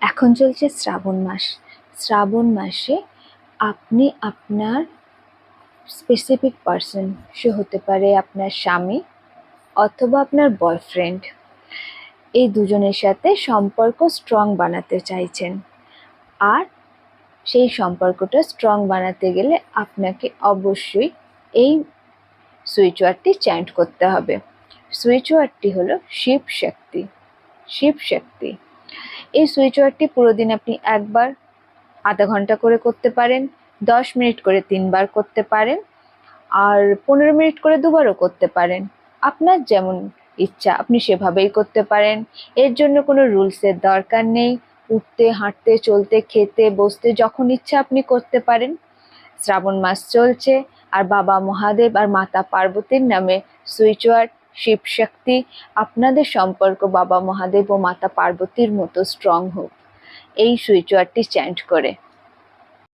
এখন চলছে শ্রাবণ মাস। শ্রাবণ মাসে আপনি আপনার স্পেসিফিক পার্সন, সে হতে পারে আপনার স্বামী অথবা আপনার বয়ফ্রেন্ড, এই দুজনের সাথে সম্পর্ক স্ট্রং বানাতে চাইছেন। আর সেই সম্পর্কটা স্ট্রং বানাতে গেলে আপনাকে অবশ্যই এই সুইচ ওয়ার্ডটি চ্যান্ট করতে হবে। সুইচ ওয়ার্ডটি হলো শিব শক্তি। শিব শক্তি, এই সুইচ ওয়ার্ডটি পুরো দিন আপনি একবার, আধা ঘন্টা করে করতে পারেন, 10 মিনিট করে 3 বার করতে পারেন, আর 15 মিনিট করে 2 বারও করতে পারেন। আপনার যেমন ইচ্ছা আপনি সেভাবেই করতে পারেন। এর জন্য কোনো রুলসের দরকার নেই। উঠতে, হাঁটতে, চলতে, খেতে, বসতে যখন ইচ্ছা আপনি করতে পারেন। শ্রাবণ মাস চলছে, আর বাবা মহাদেব আর মাতা পার্বতীর নামে সুইচ ওয়ার্ড শিব শক্তি, আপনাদের সম্পর্ক বাবা মহাদেব ও মাতা পার্বতীর মতো স্ট্রং হোক এই সুইচ ওয়ার্ডটি চ্যান্ট করে।